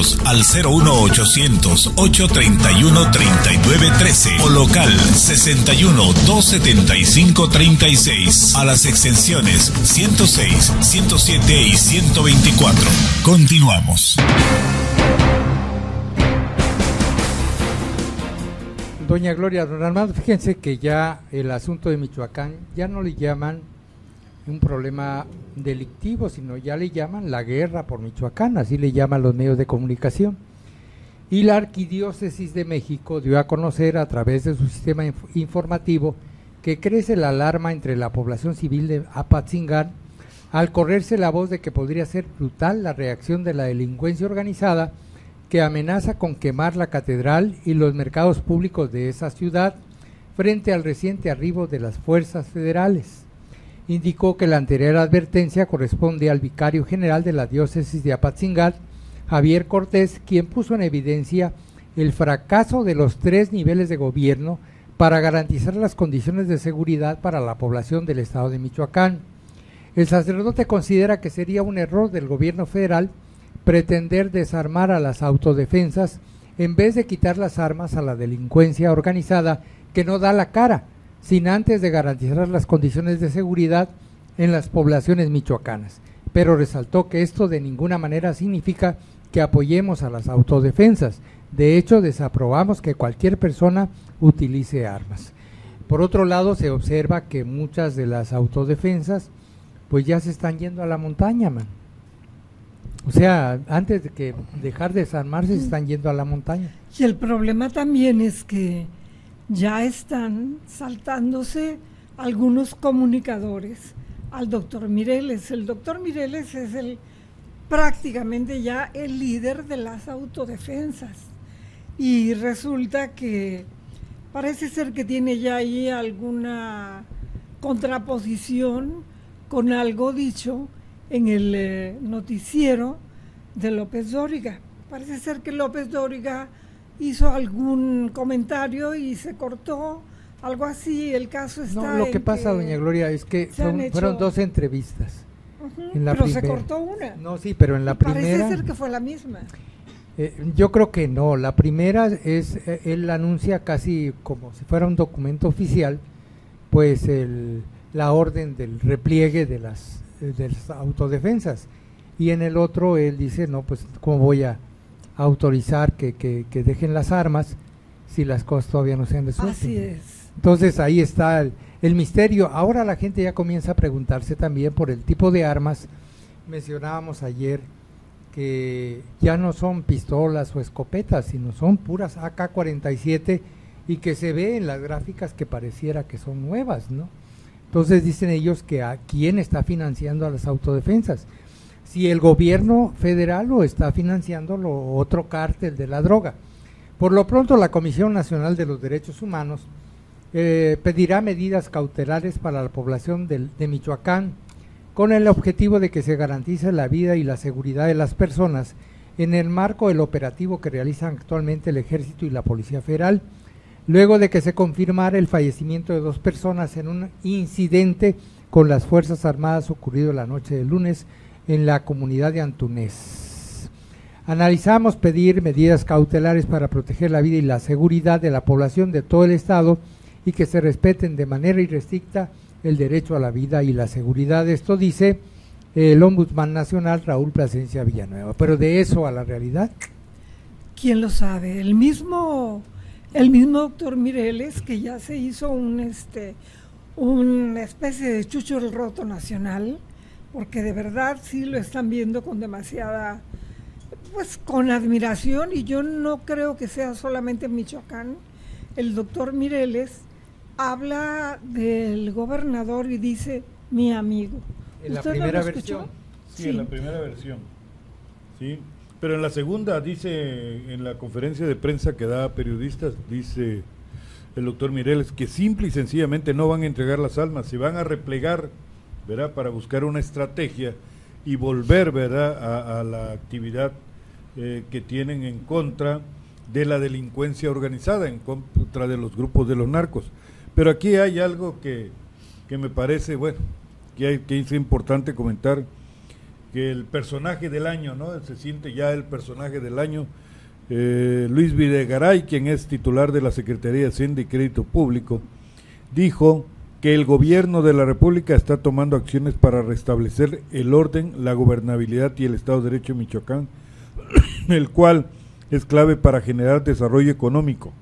Llámanos al 01800-831-3913 o local 61-275-36 a las extensiones 106, 107 y 124. Continuamos. Doña Gloria, don Armando, fíjense que ya el asunto de Michoacán ya no le llaman un problema delictivo, sino ya le llaman la guerra por Michoacán, así le llaman los medios de comunicación. Y la Arquidiócesis de México dio a conocer a través de su sistema informativo que crece la alarma entre la población civil de Apatzingán al correrse la voz de que podría ser brutal la reacción de la delincuencia organizada que amenaza con quemar la catedral y los mercados públicos de esa ciudad frente al reciente arribo de las fuerzas federales. Indicó que la anterior advertencia corresponde al vicario general de la diócesis de Apatzingán, Javier Cortés, quien puso en evidencia el fracaso de los 3 niveles de gobierno para garantizar las condiciones de seguridad para la población del estado de Michoacán. El sacerdote considera que sería un error del gobierno federal pretender desarmar a las autodefensas en vez de quitar las armas a la delincuencia organizada que no da la cara, sin antes de garantizar las condiciones de seguridad en las poblaciones michoacanas. Pero resaltó que esto de ninguna manera significa que apoyemos a las autodefensas. De hecho, desaprobamos que cualquier persona utilice armas. Por otro lado, se observa que muchas de las autodefensas pues ya se están yendo a la montaña, man. O sea, antes de que dejar de desarmarse, se están yendo a la montaña. Y el problema también es que ya están saltándose algunos comunicadores al doctor Mireles. El doctor Mireles es prácticamente ya el líder de las autodefensas. Y resulta que parece ser que tiene ya ahí alguna contraposición con algo dicho en el noticiero de López Dóriga. Parece ser que López Dóriga hizo algún comentario y se cortó, algo así. El caso está No, lo que pasa, doña Gloria, es que fueron 2 entrevistas. En la pero primera. Se cortó una. No, sí, pero en la primera... Parece ser que fue la misma. Yo creo que no. La primera es, él anuncia casi como si fuera un documento oficial, pues la orden del repliegue de las autodefensas. Y en el otro él dice, no, pues cómo voy a autorizar que dejen las armas si las cosas todavía no se han resuelto. Así es. Entonces ahí está el misterio. Ahora la gente ya comienza a preguntarse también por el tipo de armas. Mencionábamos ayer que ya no son pistolas o escopetas, sino son puras AK-47 y que se ve en las gráficas que pareciera que son nuevas, ¿no? Entonces dicen ellos que a quién está financiando a las autodefensas, si el gobierno federal o está financiando otro cártel de la droga. Por lo pronto la Comisión Nacional de los Derechos Humanos pedirá medidas cautelares para la población de Michoacán con el objetivo de que se garantice la vida y la seguridad de las personas en el marco del operativo que realizan actualmente el Ejército y la Policía Federal, luego de que se confirmara el fallecimiento de 2 personas en un incidente con las Fuerzas Armadas ocurrido la noche del lunes en la comunidad de Antunés. Analizamos pedir medidas cautelares para proteger la vida y la seguridad de la población de todo el estado y que se respeten de manera irrestricta el derecho a la vida y la seguridad. Esto dice el Ombudsman Nacional Raúl Plasencia Villanueva. Pero de eso a la realidad, ¿quién lo sabe? El mismo doctor Mireles, que ya se hizo una especie de chucho del roto nacional, porque de verdad sí lo están viendo con demasiada, pues con admiración, y yo no creo que sea solamente en Michoacán. El doctor Mireles habla del gobernador y dice, mi amigo. En la primera versión. Sí, en la primera versión. Sí, pero en la segunda dice, en la conferencia de prensa que da a periodistas, dice el doctor Mireles que simple y sencillamente no van a entregar las armas, se van a replegar, ¿verdad?, para buscar una estrategia y volver, ¿verdad?, a la actividad que tienen en contra de la delincuencia organizada, en contra de los grupos de los narcos. Pero aquí hay algo que me parece, bueno, que es importante comentar. que el personaje del año, ¿no? Se siente ya el personaje del año. Luis Videgaray, quien es titular de la Secretaría de Hacienda y Crédito Público, dijo que el gobierno de la República está tomando acciones para restablecer el orden, la gobernabilidad y el Estado de Derecho en Michoacán, el cual es clave para generar desarrollo económico.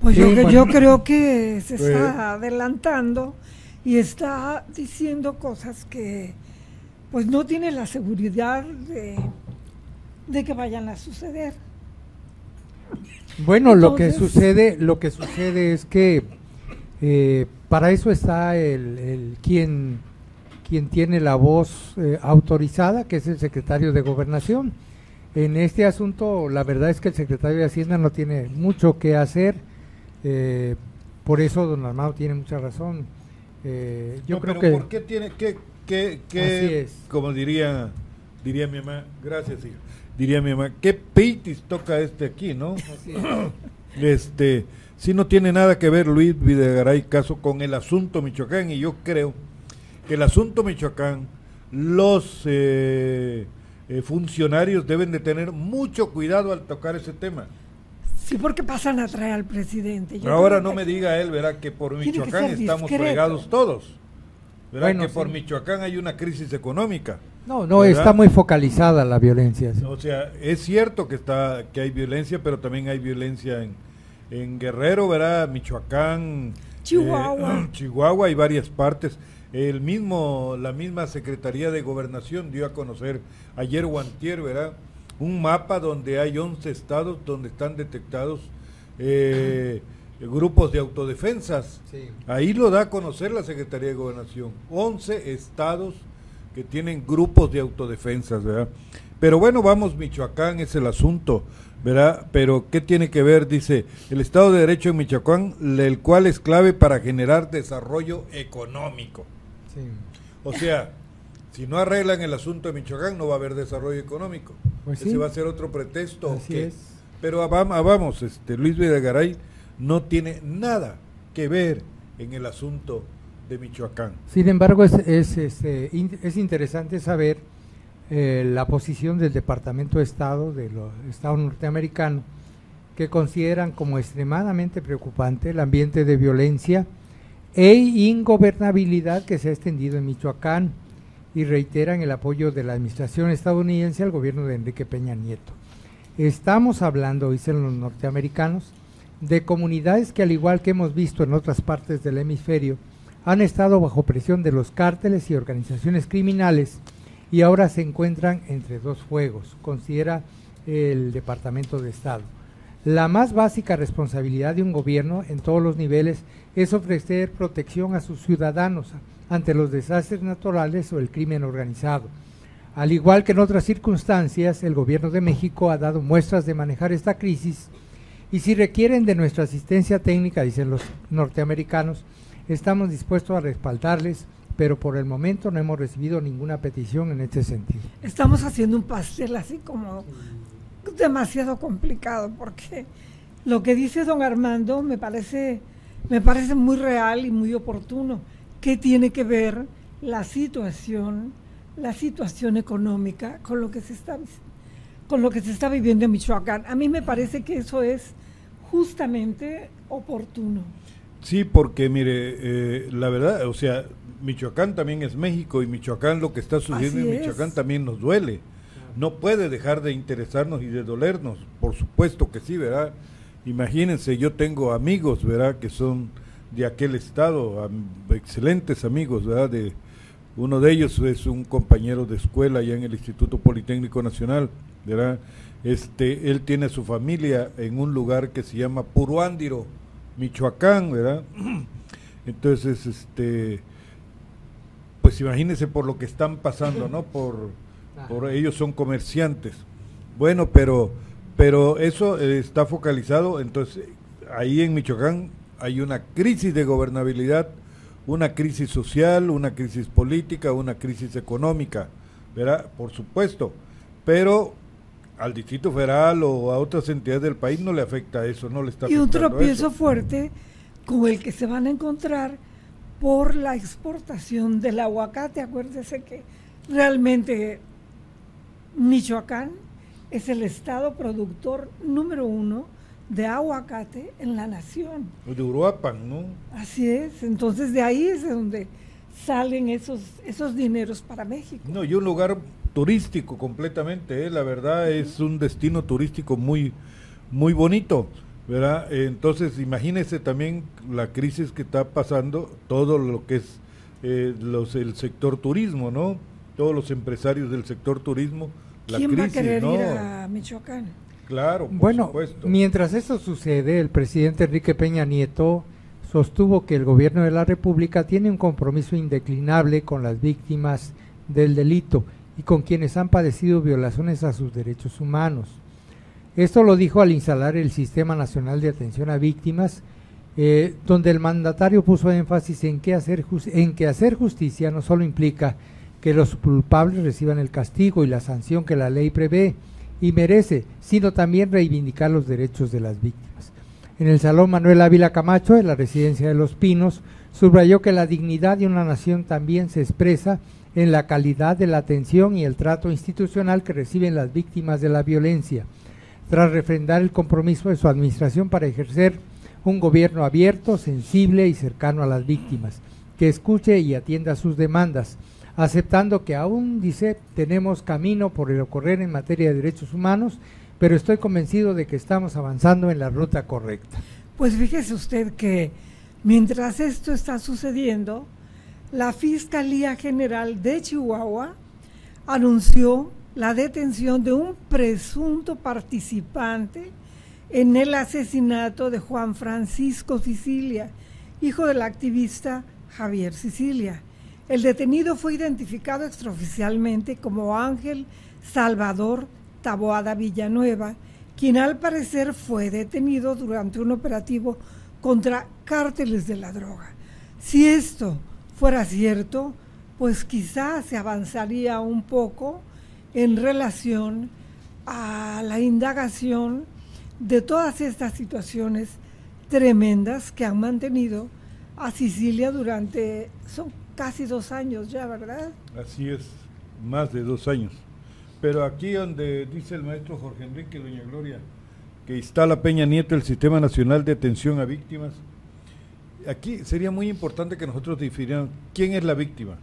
Pues yo creo que se está adelantando y está diciendo cosas que pues no tiene la seguridad de que vayan a suceder. Bueno, Entonces, lo que sucede es que para eso está el quien tiene la voz autorizada, que es el secretario de Gobernación. En este asunto, la verdad es que el secretario de Hacienda no tiene mucho que hacer, por eso don Armando tiene mucha razón. Yo creo que... ¿Por qué tiene que como diría mi mamá, gracias hija, diría mi mamá, qué pitis toca aquí, ¿no? Sí, no tiene nada que ver Luis Videgaray caso con el asunto Michoacán, y yo creo que el asunto Michoacán, los funcionarios deben de tener mucho cuidado al tocar ese tema. Sí, porque pasan a traer al presidente. Ahora no me diga él, verá que por Michoacán estamos fregados todos. Verá que por Michoacán hay una crisis económica. No, ¿verdad? Está muy focalizada la violencia. Sí. O sea, es cierto que hay violencia, pero también hay violencia en Guerrero, ¿verdad? Michoacán, Chihuahua y varias partes. La misma Secretaría de Gobernación dio a conocer ayer o antier, ¿verdad?, un mapa donde hay 11 estados donde están detectados grupos de autodefensas. Sí. Ahí lo da a conocer la Secretaría de Gobernación. 11 estados que tienen grupos de autodefensas, ¿verdad? Pero bueno, vamos, Michoacán es el asunto, ¿verdad? Pero ¿qué tiene que ver? Dice, el Estado de Derecho en Michoacán, el cual es clave para generar desarrollo económico. Sí. O sea, si no arreglan el asunto de Michoacán, no va a haber desarrollo económico. Pues ese va a ser otro pretexto. Así es. Pero vamos, Luis Videgaray no tiene nada que ver en el asunto de Michoacán. Sin embargo, es interesante saber la posición del Departamento de Estado de los Estados norteamericanos, que consideran como extremadamente preocupante el ambiente de violencia e ingobernabilidad que se ha extendido en Michoacán, y reiteran el apoyo de la administración estadounidense al gobierno de Enrique Peña Nieto. Estamos hablando, dicen los norteamericanos, de comunidades que, al igual que hemos visto en otras partes del hemisferio, han estado bajo presión de los cárteles y organizaciones criminales y ahora se encuentran entre dos fuegos, considera el Departamento de Estado. La más básica responsabilidad de un gobierno en todos los niveles es ofrecer protección a sus ciudadanos ante los desastres naturales o el crimen organizado. Al igual que en otras circunstancias, el gobierno de México ha dado muestras de manejar esta crisis, y si requieren de nuestra asistencia técnica, dicen los norteamericanos, estamos dispuestos a respaldarles, pero por el momento no hemos recibido ninguna petición en este sentido. Estamos haciendo un pastel así como demasiado complicado, porque lo que dice don Armando me parece muy real y muy oportuno. ¿Qué tiene que ver la situación económica con lo que se está viviendo en Michoacán? A mí me parece que eso es justamente oportuno. Sí, porque mire, la verdad, o sea, Michoacán también es México, y Michoacán, lo que está sucediendo en Michoacán también nos duele. No puede dejar de interesarnos y de dolernos, por supuesto que sí, ¿verdad? Imagínense, yo tengo amigos, ¿verdad?, que son de aquel estado, excelentes amigos, ¿verdad? Uno de ellos es un compañero de escuela allá en el Instituto Politécnico Nacional, ¿verdad? Él tiene su familia en un lugar que se llama Puruándiro, Michoacán, ¿verdad? Entonces, pues imagínense por lo que están pasando, ¿no? Por ellos son comerciantes. Bueno, pero eso está focalizado, entonces ahí en Michoacán hay una crisis de gobernabilidad, una crisis social, una crisis política, una crisis económica, ¿verdad? Por supuesto, pero al Distrito Federal o a otras entidades del país no le afecta eso, no le está afectando. Y un tropiezo fuerte con el que se van a encontrar por la exportación del aguacate. Acuérdese que realmente Michoacán es el estado productor número 1 de aguacate en la nación. De Uruapan, ¿no? Así es, entonces de ahí es de donde salen esos dineros para México. No, y un lugar turístico completamente, la verdad es un destino turístico muy, muy bonito, ¿verdad? Entonces imagínese también la crisis que está pasando, todo lo que es el sector turismo, ¿no? Todos los empresarios del sector turismo, la ¿Quién crisis, va a querer ¿no? ir a Michoacán? Claro, por Bueno, supuesto. mientras eso sucede, el presidente Enrique Peña Nieto sostuvo que el gobierno de la República tiene un compromiso indeclinable con las víctimas del delito y con quienes han padecido violaciones a sus derechos humanos. Esto lo dijo al instalar el Sistema Nacional de Atención a Víctimas, donde el mandatario puso énfasis en que hacer justicia no solo implica que los culpables reciban el castigo y la sanción que la ley prevé y merece, sino también reivindicar los derechos de las víctimas. En el Salón Manuel Ávila Camacho, de la Residencia de Los Pinos, subrayó que la dignidad de una nación también se expresa en la calidad de la atención y el trato institucional que reciben las víctimas de la violencia, tras refrendar el compromiso de su administración para ejercer un gobierno abierto, sensible y cercano a las víctimas, que escuche y atienda sus demandas, aceptando que aún, dice, tenemos camino por recorrer en materia de derechos humanos, pero estoy convencido de que estamos avanzando en la ruta correcta. Pues fíjese usted que mientras esto está sucediendo, la Fiscalía General de Chihuahua anunció la detención de un presunto participante en el asesinato de Juan Francisco Sicilia, hijo del activista Javier Sicilia. El detenido fue identificado extraoficialmente como Ángel Salvador Taboada Villanueva, quien al parecer fue detenido durante un operativo contra cárteles de la droga. Si esto fuera cierto, pues quizás se avanzaría un poco en relación a la indagación de todas estas situaciones tremendas que han mantenido a Sicilia durante, son casi 2 años ya, ¿verdad? Así es, más de 2 años. Pero aquí donde dice el maestro Jorge Enrique, doña Gloria, que instala Peña Nieto el Sistema Nacional de Atención a Víctimas, aquí sería muy importante que nosotros definiéramos quién es la víctima.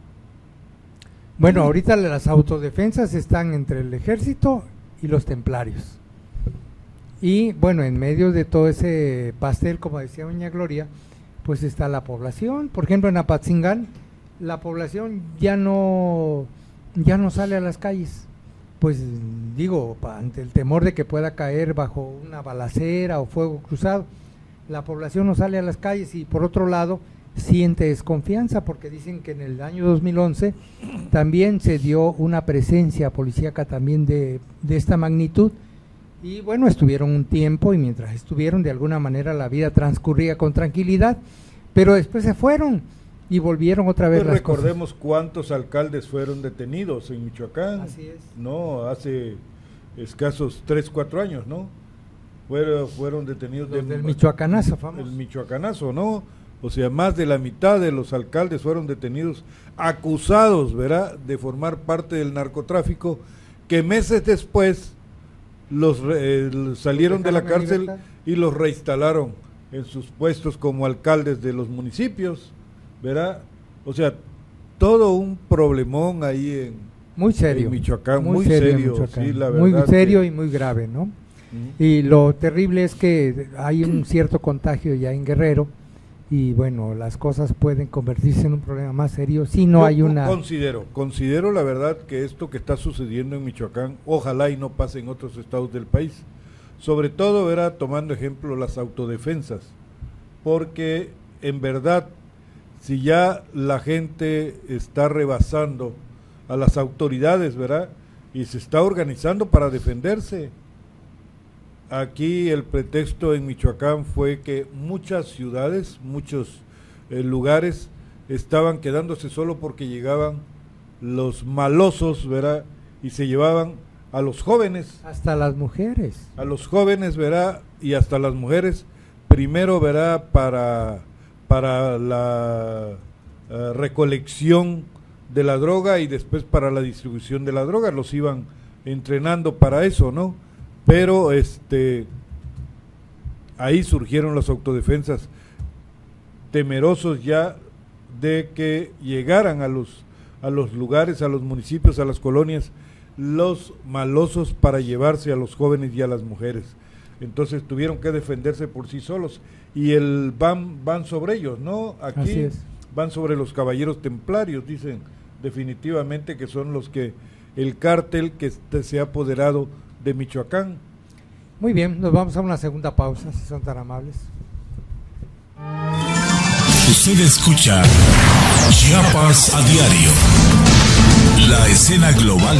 Bueno, ahorita las autodefensas están entre el ejército y los templarios. Y bueno, en medio de todo ese pastel, como decía doña Gloria, pues está la población. Por ejemplo, en Apatzingán, la población ya no sale a las calles. Pues digo, ante el temor de que pueda caer bajo una balacera o fuego cruzado, la población no sale a las calles y por otro lado siente desconfianza porque dicen que en el año 2011 también se dio una presencia policíaca también de esta magnitud y bueno, estuvieron un tiempo y mientras estuvieron de alguna manera la vida transcurría con tranquilidad, pero después se fueron y volvieron otra vez Pues las recordemos cosas. cuántos alcaldes fueron detenidos en Michoacán. Así es. No, hace escasos 3-4 años, ¿no? Fueron detenidos Del michoacanazo, famoso. El michoacanazo, ¿no? O sea, más de la mitad de los alcaldes fueron detenidos, acusados, ¿verdad?, de formar parte del narcotráfico, que meses después salieron de la cárcel y los reinstalaron en sus puestos como alcaldes de los municipios, ¿verdad? O sea, todo un problemón ahí muy serio, en Michoacán, muy serio, Michoacán. Sí, la muy verdad serio que... y muy grave, ¿no? Y lo terrible es que hay un cierto contagio ya en Guerrero y bueno, las cosas pueden convertirse en un problema más serio si no hay una... Considero la verdad que esto que está sucediendo en Michoacán, ojalá y no pase en otros estados del país, sobre todo era tomando ejemplo las autodefensas, porque en verdad si ya la gente está rebasando a las autoridades, ¿verdad?, y se está organizando para defenderse. Aquí el pretexto en Michoacán fue que muchas ciudades, muchos lugares estaban quedándose solo porque llegaban los malosos, ¿verdad?, y se llevaban a los jóvenes. Hasta las mujeres. A los jóvenes, ¿verdad?, y hasta las mujeres, primero, ¿verdad?, para recolección de la droga y después para la distribución de la droga, los iban entrenando para eso, ¿no? Pero ahí surgieron las autodefensas, temerosos ya de que llegaran a los lugares, a los municipios, a las colonias, los malosos para llevarse a los jóvenes y a las mujeres. Entonces tuvieron que defenderse por sí solos y van sobre ellos, ¿no? Aquí van sobre los caballeros templarios, dicen definitivamente que son los que el cártel que se ha apoderado de Michoacán. Muy bien, nos vamos a una segunda pausa, si son tan amables. Usted escucha Chiapas a diario, la escena global.